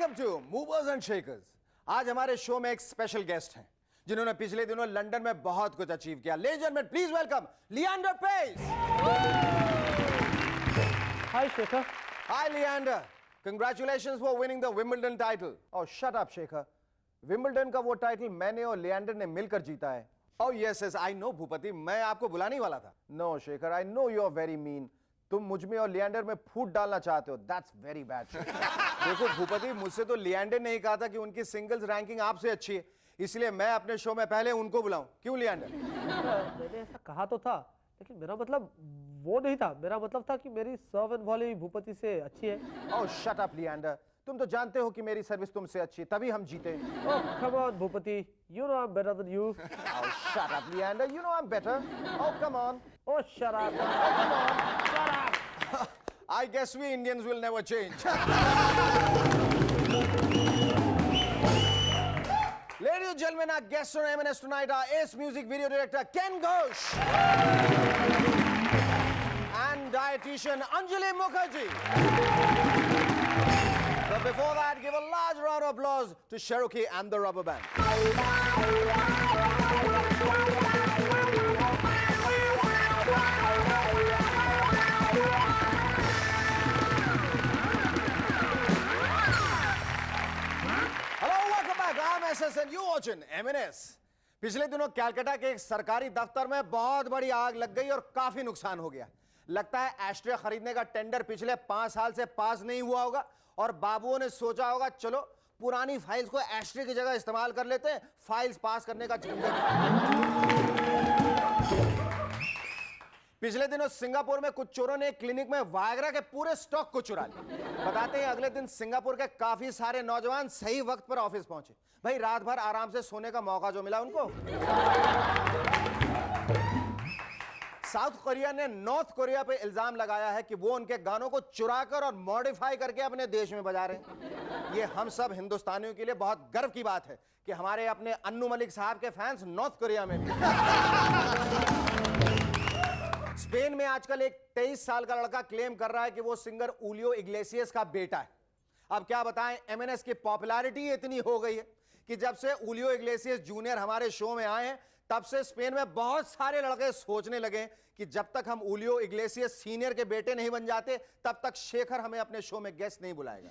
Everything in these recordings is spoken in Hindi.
Welcome to Movers and Shakers. आज हमारे शो में एक स्पेशल गेस्ट हैं जिन्होंने पिछले दिनों लंदन में बहुत कुछ अचीव किया। Ladies and gentleman, please welcome Leander Paes. Hi Shekhar. Hi Leander, congratulations for winning the Wimbledon title. Oh shut up Shekhar, Wimbledon का वो टाइटल मैंने और लियांडर ने मिलकर जीता है। Oh yes yes I know Bhupathi, मैं आपको बुलाने ही वाला था। No Shekhar, I know you are very mean. तुम मुझ में और लियांडर में फूट डालना चाहते हो। That's very bad. देखो भूपति, मुझसे तो लियांडर ने ही कहा था कि उनकी सिंगल्स रैंकिंग आपसे अच्छी है, इसलिए मैं अपने शो में पहले उनको बुलाऊं। क्यों लियांडर? मैंने ऐसा कहा तो था, लेकिन मेरा मतलब वो नहीं था। मेरा मतलब था कि मेरी सर्व एंड वॉली भूपति से अच्छी है। ओह शट अप लियांडर, तुम तो जानते हो कि मेरी सर्विस तुमसे अच्छी है, तभी हम जीते। Oh come on Bhupathi, you know I am better than you. Oh shut up Leander, you know I am better. Oh come on. Oh shut up. Come on. Shut up. I guess we Indians will never change. Ladies and gentlemen, our guests on M&S tonight are Ace Music video director Ken Ghosh and dietitian Anjali Mukherjee. But before that, give a large round of applause to Cherokee and the Rubber Band. SSN, you watching M&S। पिछले दिनों कलकत्ता के एक सरकारी दफ्तर में बहुत बड़ी आग लग गई और काफी नुकसान हो गया। लगता है एस्ट्रे खरीदने का टेंडर पिछले 5 साल से पास नहीं हुआ होगा और बाबुओं ने सोचा होगा चलो पुरानी फाइल्स को एस्ट्रे की जगह इस्तेमाल कर लेते हैं, फाइल्स पास करने का झंझट। पिछले दिनों सिंगापुर में कुछ चोरों ने एक क्लिनिक में वायग्रा के पूरे स्टॉक को चुरा लिया। बताते हैं अगले दिन सिंगापुर के काफी सारे नौजवान सही वक्त पर ऑफिस पहुंचे। भाई रात भर आराम से सोने का मौका जो मिला उनको। साउथ कोरिया ने नॉर्थ कोरिया पे इल्जाम लगाया है कि वो उनके गानों को चुराकर और मॉडिफाई करके अपने देश में बजा रहे हैं। ये हम सब हिंदुस्तानियों के लिए बहुत गर्व की बात है कि हमारे अपने अन्नू मलिक साहब के फैंस नॉर्थ कोरिया में भी। स्पेन में आजकल एक 23 साल का लड़का क्लेम कर रहा है कि वो सिंगर उलियो इग्लेसियस का बेटा है। अब क्या बताएं, M&S की पॉपुलैरिटी इतनी हो गई है कि जब से उलियो इग्लेसियस जूनियर हमारे शो में आए हैं तब से स्पेन में बहुत सारे लड़के सोचने लगे कि जब तक हम उलियो इग्लेसियस सीनियर के बेटे नहीं बन जाते तब तक शेखर हमें अपने शो में गेस्ट नहीं बुलाएगा।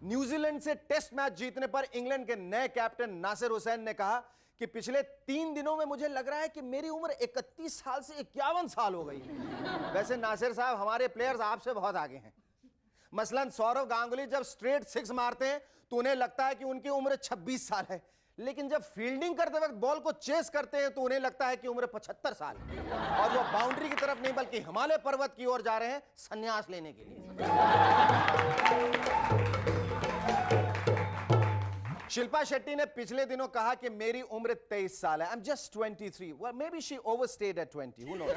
न्यूजीलैंड से टेस्ट मैच जीतने पर इंग्लैंड के नए कैप्टन नासिर हुसैन ने कहा कि पिछले 3 दिनों में मुझे लग रहा है कि मेरी उम्र 31 साल से 51 साल हो गई है। वैसे नासिर साहब, हमारे प्लेयर्स आपसे बहुत आगे हैं। मसलन सौरव गांगुली जब स्ट्रेट 6 मारते हैं तो उन्हें लगता है कि उनकी उम्र 26 साल है, लेकिन जब फील्डिंग करते वक्त बॉल को चेस करते हैं तो उन्हें लगता है कि उम्र 75 साल है और वो बाउंड्री की तरफ नहीं बल्कि हिमालय पर्वत की ओर जा रहे हैं संन्यास लेने के लिए। शिल्पा शेट्टी ने पिछले दिनों कहा कि मेरी उम्र 23 साल है। I am just 23। well, maybe she overstayed at 20. Who knows?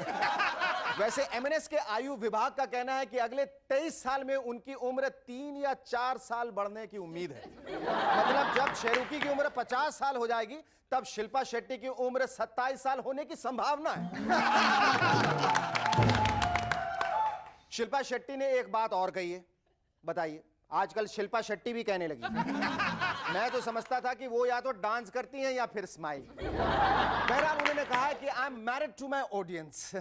वैसे M&S के आयु विभाग का कहना है कि अगले 23 साल में उनकी उम्र 3 या 4 साल बढ़ने की उम्मीद है। मतलब जब शेरुकी की उम्र 50 साल हो जाएगी तब शिल्पा शेट्टी की उम्र 27 साल होने की संभावना है। शिल्पा शेट्टी ने एक बात और कही है, बताइए। आजकल शिल्पा शेट्टी भी कहने लगी। मैं तो समझता था कि वो या तो डांस करती हैं या फिर स्माइल। बहरहाल उन्होंने कहा है कि I am married to my audience.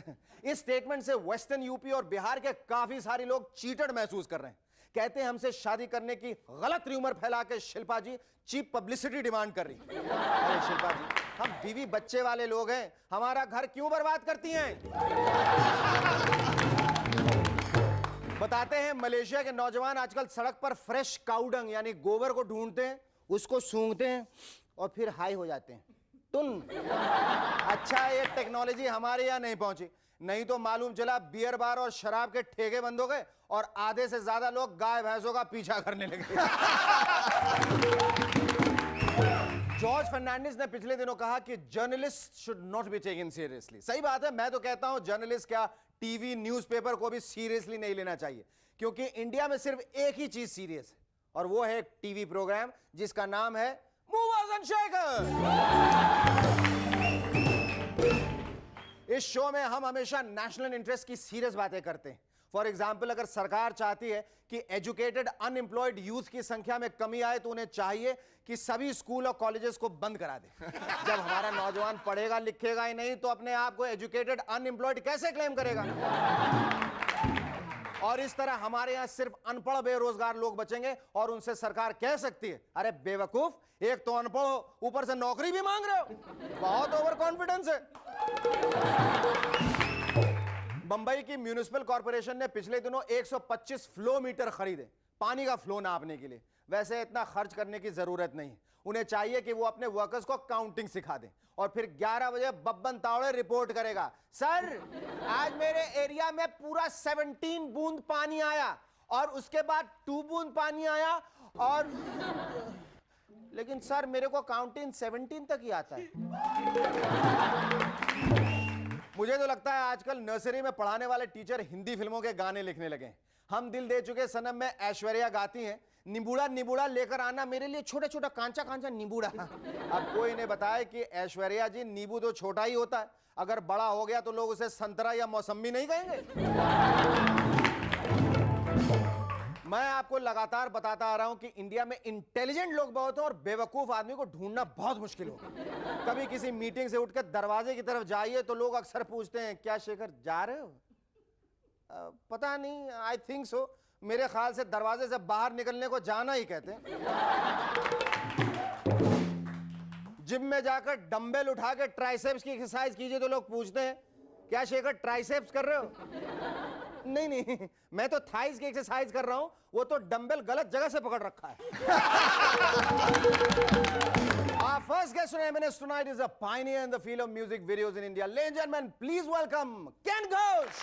इस स्टेटमेंट से वेस्टर्न यूपी और बिहार के काफी सारे लोग चीटेड महसूस कर रहे हैं। कहते हैं हमसे शादी करने की गलत र्यूमर फैला के शिल्पा जी चीप पब्लिसिटी डिमांड कर रही। अरे शिल्पा जी, हम बीवी बच्चे वाले लोग हैं, हमारा घर क्यों बर्बाद करती हैं? बताते हैं मलेशिया के नौजवान आजकल सड़क पर फ्रेश काउडंग यानी गोबर को ढूंढते हैं, उसको सूंघते हैं और फिर हाई हो जाते हैं। तुम अच्छा ये टेक्नोलॉजी हमारे यहाँ नहीं पहुंची, नहीं तो मालूम चला बियर बार और शराब के ठेके बंद हो गए और आधे से ज्यादा लोग गाय भैंसों का पीछा करने लगे। जॉर्ज फर्नांडिस ने पिछले दिनों कहा कि journalist should not be taken seriously. सही बात है, मैं तो कहता हूं जर्नलिस्ट क्या टीवी न्यूज़पेपर को भी सीरियसली नहीं लेना चाहिए, क्योंकि इंडिया में सिर्फ एक ही चीज सीरियस है और वो है एक टीवी प्रोग्राम जिसका नाम है मूवर्स एंड शेकर्स। इस शो में हम हमेशा नेशनल इंटरेस्ट की सीरियस बातें करते हैं। फॉर एग्जाम्पल अगर सरकार चाहती है कि एजुकेटेड अनएम्प्लॉयड यूथ की संख्या में कमी आए तो उन्हें चाहिए कि सभी स्कूल और कॉलेजेस को बंद करा दे। जब हमारा नौजवान पढ़ेगा लिखेगा ही नहीं तो अपने आप को एजुकेटेड अनएम्प्लॉयड कैसे क्लेम करेगा? और इस तरह हमारे यहां सिर्फ अनपढ़ बेरोजगार लोग बचेंगे और उनसे सरकार कह सकती है, अरे बेवकूफ, एक तो अनपढ़ हो, ऊपर से नौकरी भी मांग रहे हो, बहुत ओवर कॉन्फिडेंस है। बंबई की म्यूनिसिपल कॉर्पोरेशन ने पिछले दिनों 125 फ्लो मीटर खरीदे पानी का फ्लो नापने के लिए। वैसे इतना खर्च करने की जरूरत नहीं, उन्हें चाहिए कि वो अपने वर्कर्स को काउंटिंग सिखा दें और फिर 11 बजे बब्बन तावड़े रिपोर्ट करेगा, सर आज मेरे एरिया में पूरा 17 बूंद पानी आया और उसके बाद 2 बूंद पानी आया और लेकिन सर मेरे को काउंटिंग 17 तक ही आता है। मुझे तो लगता है आजकल नर्सरी में पढ़ाने वाले टीचर हिंदी फिल्मों के गाने लिखने लगे। हम दिल दे चुके सनम में ऐश्वर्या गाती हैं, निबूड़ा निबूड़ा लेकर आना मेरे लिए छोटा छोटा कांचा कांचा निबूड़ा। अब कोई इन्हें बताए कि ऐश्वर्या जी नींबू तो छोटा ही होता है, अगर बड़ा हो गया तो लोग उसे संतरा या मौसम्मी नहीं कहेंगे। मैं आपको लगातार बताता आ रहा हूं कि इंडिया में इंटेलिजेंट लोग बहुत हैं और बेवकूफ आदमी को ढूंढना बहुत मुश्किल होगा। कभी किसी मीटिंग से उठकर दरवाजे की तरफ जाइए तो लोग अक्सर पूछते हैं, क्या शेखर जा रहे हो? पता नहीं, आई थिंक सो। मेरे ख्याल से दरवाजे से बाहर निकलने को जाना ही कहते हैं। जिम में जाकर डंबल उठा के ट्राइसेप्स की एक्सरसाइज कीजिए तो लोग पूछते हैं, क्या शेखर ट्राइसेप्स कर रहे हो? नहीं नहीं, मैं तो थाइस की एक्सरसाइज कर रहा हूं, वो तो डंबल गलत जगह से पकड़ रखा है। Our first guest tonight is a pioneer in the field of music videos in India. Ladies and gentlemen, please welcome Ken Ghosh.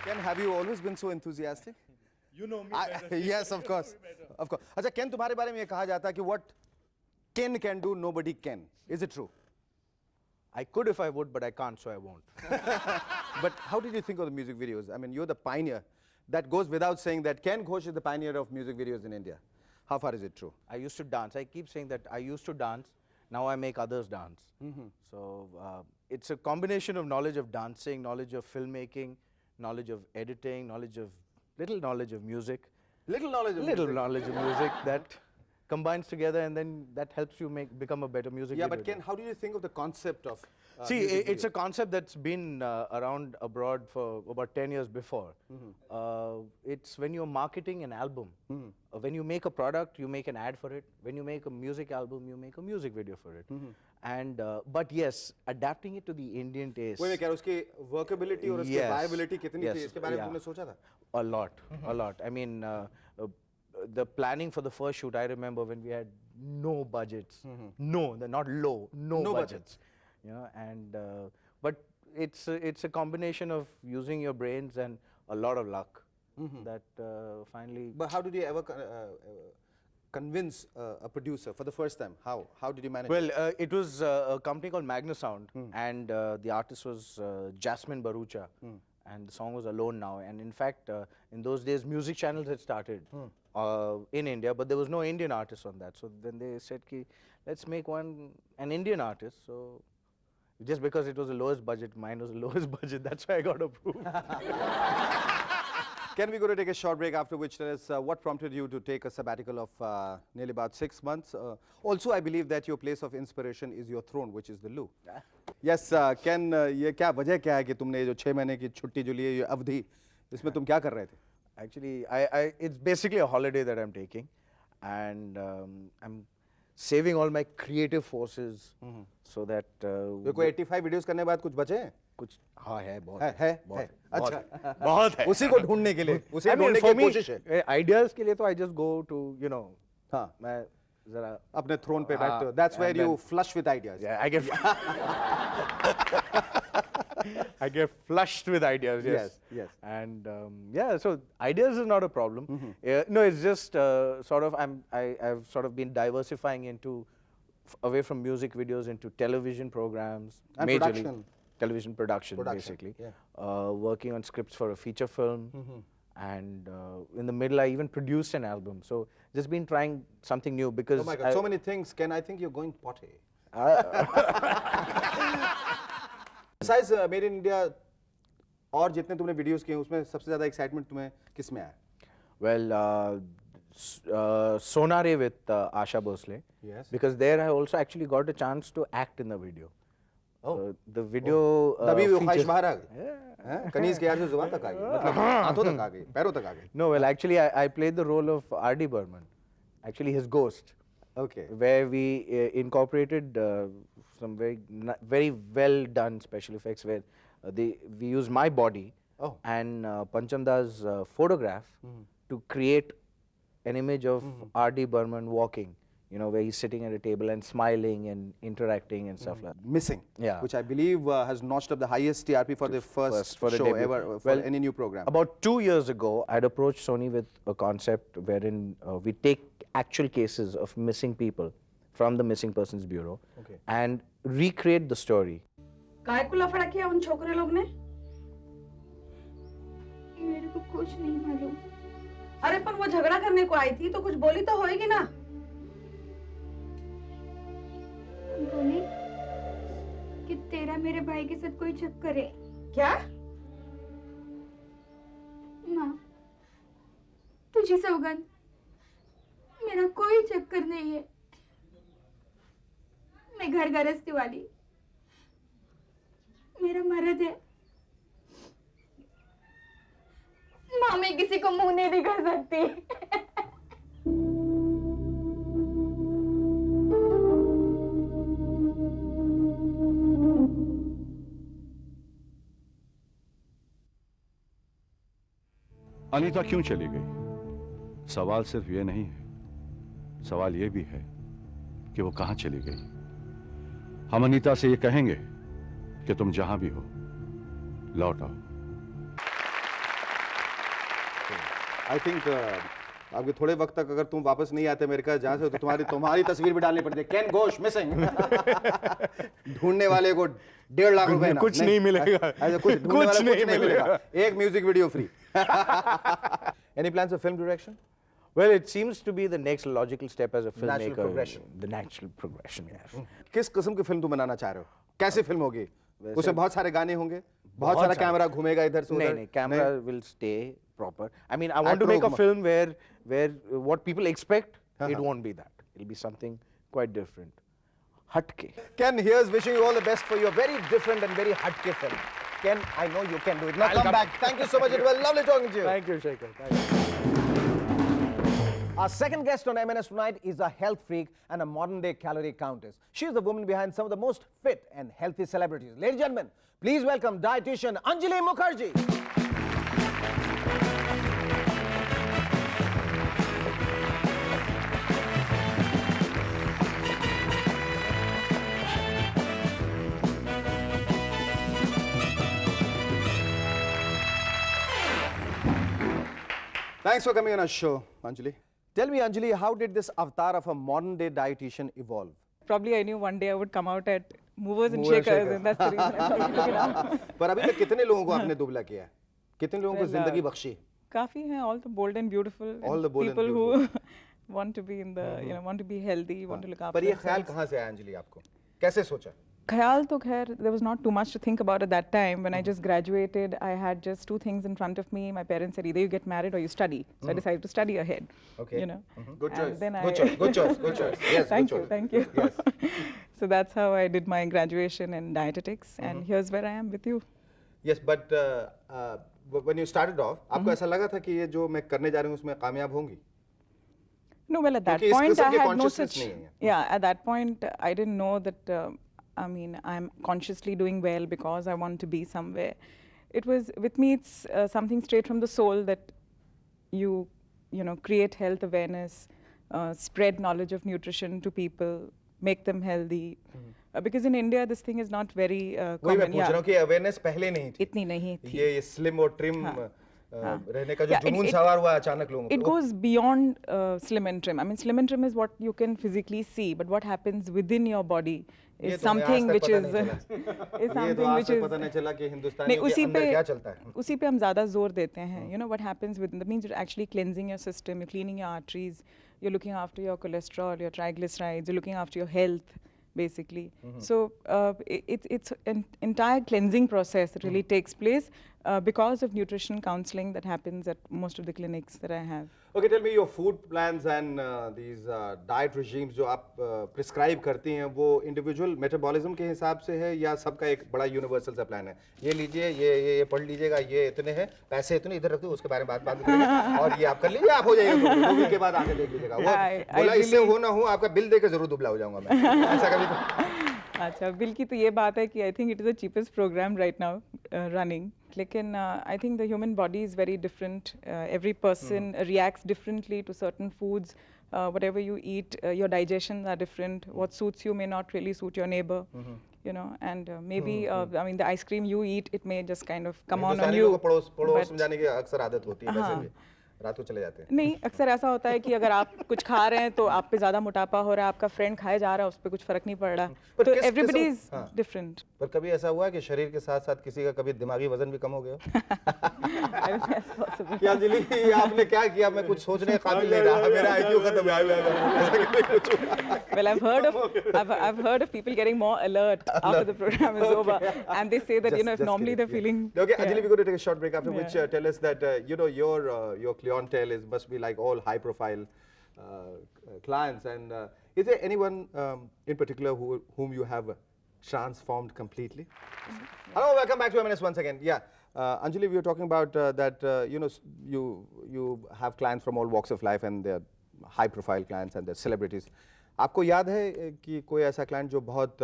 Ken, have you always been so enthusiastic? You know me better. Yes, of course, of course. अच्छा, Ken, तुम्हारे बारे में ये कहा जाता है कि what Ken can do, nobody can. Is it true? I could if I would, but I can't, so I won't. But how did you think of the music videos? I mean, you're the pioneer. That goes without saying that Ken Ghosh is the pioneer of music videos in India. How far is it true? I used to dance. I keep saying that I used to dance. Now I make others dance. So it's a combination of knowledge of dancing, knowledge of filmmaking, knowledge of editing, little knowledge of music. Little knowledge of Little music. knowledge of music that combines together, and then that helps you become a better music Yeah, video but Ken, how do you think of the concept of See, music it's videos? a concept that's been around abroad for about 10 years before. It's when you're marketing an album. When you make a product, you make an ad for it. When you make a music album, you make a music video for it. And but yes, adapting it to the Indian taste. वही मैं कह रहा हूँ, उसकी workability और उसकी Yes. viability कितनी थी, Yes. इसके बारे में Yeah. तुमने सोचा था? A lot, a lot. I mean, the planning for the first shoot, I remember when we had no budgets. No, they're not low, no budgets. You know, and but it's a combination of using your brains and a lot of luck that finally. But how did you ever convince a producer for the first time? How did you manage? Well, it was a company called Magnasound, and the artist was Jasmine Barucha, and the song was Alone Now. And in fact, in those days, music channels had started in India, but there was no Indian artist on that. So then they said, let's make an Indian artist. So just because it was the lowest budget, mine was the lowest budget, that's why I got approved. Can we go to take a short break, after which tell us what prompted you to take a sabbatical of nearly about 6 months? Also, I believe that your place of inspiration is your throne, which is the loo. Yes, Ken, ये क्या वजह क्या है कि तुमने ये जो 6 महीने की छुट्टी जो ली है, ये अवधि, इसमें तुम क्या कर रहे थे? Actually, it's basically a holiday that I'm taking, and I'm saving all my creative forces so that देखो 85 वीडियोस करने के बाद कुछ बचे हैं? कुछ हाँ है बहुत है अच्छा बहुत है उसी को ढूंढने के लिए उसी I को mean, ढूंढने for की me, कोशिश है ideas के लिए तो I just go to हाँ मैं जरा अपने throne पे बैठते हो. That's where you flush with ideas. yeah I get flushed with ideas. Yes. And yeah, so ideas is not a problem. No, it's just sort of I've sort of been diversifying into away from music videos into television programs, And majorly production. television production, Production, basically. yeah. Working on scripts for a feature film, and in the middle, I even produced an album. So just been trying something new because Oh my God, so many things. Can I think you're going potty? Besides Made in India, और जितने तुमने वीडियोस किए उसमें सबसे ज़्यादा एक्साइटमेंट तुम्हें किस में आया? Well, Sonare with Asha Bhosle. Yes. Because there I also actually got a chance to act in the video. Oh. The video. तभी वो ख्वाहिश features- बाहर आ गई? हैं? कनीज के यार से जुबान तक आ गई, मतलब हाथों तक आ गई, पैरों तक आ गई. No, well, actually, I played the role of R.D. Burman, actually his ghost, Okay. where we incorporated some very well done special effects where we used my body Oh. and Panchamda's photograph to create an image of R.D. Burman walking, you know, where he's sitting at a table and smiling and interacting and stuff like that. Missing. Yeah. Which I believe has notched up the highest TRP for the first for the show debut. ever for Well, any new program. About 2 years ago, I'd approached Sony with a concept wherein we take actual cases of missing people from the Missing Persons Bureau Okay. and recreate the story. काय को लफड़ा किया उन छोकरे लोग ने? मेरे को कुछ नहीं मालूम। अरे पर वो झगड़ा करने को आई थी तो कुछ बोली तो होएगी ना? बोली कि तेरा मेरे भाई के साथ कोई चक्कर है। क्या? ना, तुझे सौगंध, मेरा कोई चक्कर नहीं है। मैं घर गृहस्थी वाली, मेरा मर्द है। माँ मैं किसी को मुंह नहीं दिखा सकती। अनीता क्यों चली गई? सवाल सिर्फ ये नहीं है, सवाल ये भी है कि वो कहां चली गई। हम अनीता से ये कहेंगे कि तुम जहां भी हो लौट आओ। I think आपके थोड़े वक्त तक अगर तुम वापस नहीं आते अमेरिका जहाँ से तो तुम्हारी तस्वीर भी डालनी पड़ती है। Can Ghosh missing. ढूंढने वाले को 1.5 लाख रुपए ना। कुछ नहीं मिलेगा। ऐसा कुछ ढूंढने वाले को कुछ नहीं मिलेगा। एक music video free. Any plans for film direction? Well, it seems to be the next logical step as a filmmaker. Natural progression. The natural progression, yes. किस किस्म की फिल्म तुम बनाना चाह रहे हो? कैसे फिल्म होगी? उसमें बहुत सारे गाने होंगे, बहुत सारा कैमरा घूमेगा इधर से उधर। नहीं, camera will stay proper. I mean, I want to make a film where what people expect, it won't be that. It'll be something quite different. Hatke. Ken, here's wishing you all the best for your very different and very hatke film. Ken, I know you can do it. Now come back. Thank you so much. It was lovely talking to you. Thank you, Shekhar. Thank you. Our second guest on MNS tonight is a health freak and a modern-day calorie countess. She is the woman behind some of the most fit and healthy celebrities. Ladies and gentlemen, please welcome dietitian Anjali Mukherjee. Thanks for coming on our show, Anjali. Tell me, Anjali, how did this avatar of a modern-day dietitian evolve? Probably I knew one day I would come out at Movers and Movers and Shakers, Shakers. and that's the reason I took it out. पर अभी तक कितने लोगों को आपने दुबला किया है? कितने लोगों को जिंदगी बख्शी? काफी हैं, all the bold and beautiful. All and the bold and people who want to be in the, you know, want to be healthy, want to look after पर ये ख्याल themselves. कहाँ से आया अंजलि आपको? कैसे सोचा? Khayal to khair, there was not too much to think about at that time. When I just graduated, I had just 2 things in front of me. My parents said either you get married or you study. So I decided to study ahead. Okay. You know. Good And choice. then Good choice. Good choice. Good choice. Yes. Thank good you, choice. thank you. Yes. So that's how I did my graduation in dietetics, and here's where I am with you. Yes, but when you started off, आपको ऐसा लगा था कि ये जो मैं करने जा रही हूँ उसमें कामयाब होंगी? No, well, at that क्योंकि इस point किस्म I की had no consciousness such. नहीं है। Yeah, at that point I didn't know that. I mean, I'm consciously doing well because I want to be somewhere. It was with me. It's something straight from the soul that you know, create health awareness, spread knowledge of nutrition to people, make them healthy. Because in India, this thing is not very वही मैं common. पूछ रहा हूँ कि awareness पहले नहीं थी. इतनी नहीं थी. ये slim और trim रहने का जो Yeah, जुनून सवार हुआ अचानक लोगों It को goes beyond slim and trim. I mean, slim and trim is what you can physically see, but what happens within your body ये is तो हमें आज something तक which पता is नहीं चला। is ये तो something आज which तक is पता नहीं चला कि नहीं, हिंदुस्तानियों के उसी अंदर पे क्या चलता है। उसी पे हम ज़्यादा जोर देते हैं. You know what happens within that means you're actually cleansing your system, you're cleaning your arteries, you're looking after your cholesterol, your triglycerides, you're looking after your health, basically. So it's an entire cleansing process that really takes place because of nutrition counseling that happens at most of the clinics that I have. Okay, tell me your food plans and these diet regimes जो आप prescribe करती हैं वो individual metabolism के हिसाब से है या सबका एक बड़ा universal सा plan है? ये लीजिए, ये पढ़ लीजिएगा, ये इतने हैं, पैसे इतने इधर रख दो, उसके बारे में बात करेंगे और ये आप कर लीजिए, आप हो जाएगा 2 वीक के बाद आके देख लीजिएगा। वो बोला इससे हो ना हो आपका बिल देकर जरूर दुबला हो जाऊंगा मैं। ऐसा कभी तो अच्छा, बिल की तो ये बात है कि I think it is the cheapest program right now running, लेकिन I think the human body is very different, every person reacts differently to certain foods, whatever you eat, your digestions are different, what suits you may not really suit your neighbor, you know, and maybe I mean the ice cream you eat, it may just kind of come on you, पड़ोस में जाने की अक्सर आदत होती है वैसे भी रात को चले जाते हैं। नहीं, अक्सर ऐसा होता है कि अगर आप कुछ खा रहे हैं तो आप पे ज़्यादा मोटापा हो रहा है, आपका फ्रेंड खाए जा रहा है, उस पर कुछ फर्क नहीं पड़ रहा, तो एवरीबडी इज डिफरेंट। पर कभी ऐसा हुआ है कि शरीर के साथ साथ किसी का कभी दिमागी वजन भी कम हो गया? क्या अंजलि आपने क्या किया? मैं कुछ सोचने के काबिल नहीं रहा, मेरा IQ खत्म है। Well, I've heard of people getting more alert after the program is over, and they say that if normally they're feeling. Okay, Anjali, we're going to take a short break after which tell us that your clientele must be like all high-profile clients, and is there anyone in particular whom you have transformed completely? Hello, welcome back to M&S once again. Yeah, Anjali, we were talking about that you have clients from all walks of life, and they're high-profile clients and they're celebrities. आपको याद है कि कोई ऐसा क्लाइंट जो बहुत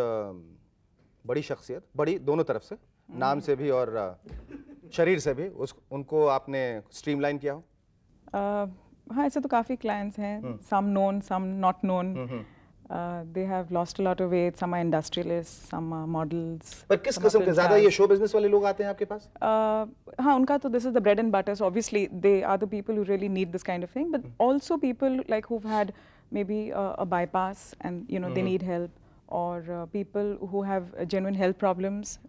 बड़ी शख्सियत, बड़ी दोनों तरफ से, नाम से भी और शरीर से भी, उनको आपने स्ट्रीमलाइन किया हो? हाँ, ऐसे तो काफ़ी क्लाइंट्स हैं, some known, some not known. They have lost a lot of weight, some are industrialists, some are models. पर किस किस्म के ज़्यादा ये शो बिजनेस वाले लोग आते हैं आपके पास? हाँ, उनका तो this is the bread and butter, so obviously they are the people who really need this kind of thing, but also people like who've had maybe a bypass and they need help, or people who have genuine health problems.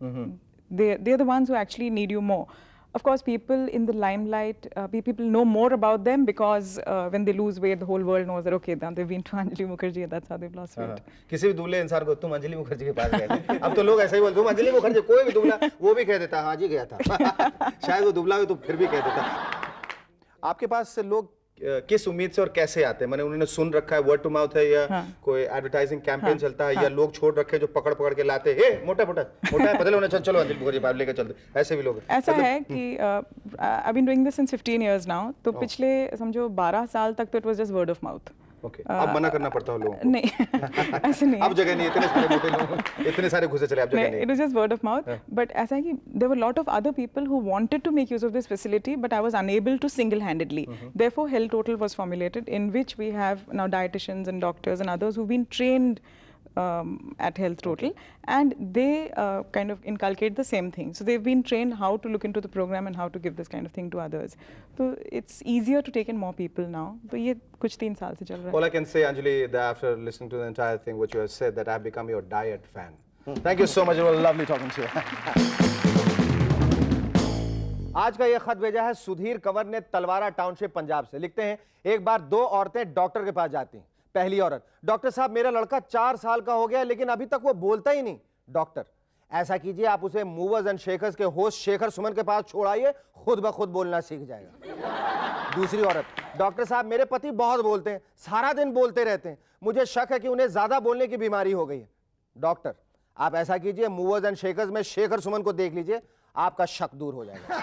They're the ones who actually need you more. Of course, people in the limelight, people know more about them because when they lose weight, the whole world knows that okay, they've been to Anjali Mukherjee, that's how they've lost weight. किसी भी दुबले इंसान को तुम अंजलि मुखर्जी के पास गए, अब तो लोग ऐसा ही बोलते, तुम अंजलि मुखर्जी, कोई भी दुबला वो भी कह देता हाँ जी गया था। शायद वो दुबला हो तो फिर भी कह देता। आपके पास से लोग किस उम्मीद से और कैसे आते हैं? मैंने उन्होंने सुन रखा है, वर्ड टू माउथ है या कोई एडवर्टाइजिंग कैंपेन चलता है या लोग छोड़ रखे जो पकड़ पकड़ के लाते हैं, मोटा है बदल होना, चलो अंजलि मुखर्जी बाहर लेकर चलते, ऐसे भी लोग? ऐसा है कि I've been doing this since 15 years now, तो पिछले समझो 12 साल तक तो it was just word of mouth. Okay. अब मना करना पड़ता है लोगों को? नहीं, ऐसे नहीं। अब जगह नहीं, इतने सारे मोटे लोग, इतने सारे घुसे चले, अब जगह नहीं। It was just word of mouth. But ऐसा है कि there were a lot of other people who wanted to make use of this facility, but I was unable to single-handedly. Therefore, Health Total was formulated, in which we have now dietitians and doctors and others who've been trained at Health Total, and they kind of inculcate the same thing. So they've been trained how to look into the program and how to give this kind of thing to others. So it's easier to take in more people now. So ये कुछ 3 साल से चल रहा है. All I can say, Anjali, that after listening to the entire thing, what you have said, that I have become your diet fan. Thank you so much. It was lovely talking to you. आज का ये खत भेजा है सुधीर कंवर ने तलवारा टाउनशिप पंजाब से। लिखते हैं, एक बार 2 औरतें डॉक्टर के पास जाती हैं। पहली औरत, डॉक्टर साहब मेरा लड़का 4 साल का हो गया लेकिन अभी तक वो बोलता ही नहीं। डॉक्टर, ऐसा कीजिए आप उसे मूवर्स एंड शेकर्स के होस्ट शेखर सुमन के पास छोड़ाइए, खुद ब खुद बोलना सीख जाएगा। दूसरी औरत, डॉक्टर साहब मेरे पति बहुत बोलते हैं, सारा दिन बोलते रहते हैं, मुझे शक है कि उन्हें ज्यादा बोलने की बीमारी हो गई है। डॉक्टर, आप ऐसा कीजिए मूवर्स एंड शेकर्स में शेखर सुमन को देख लीजिए, आपका शक दूर हो जाएगा।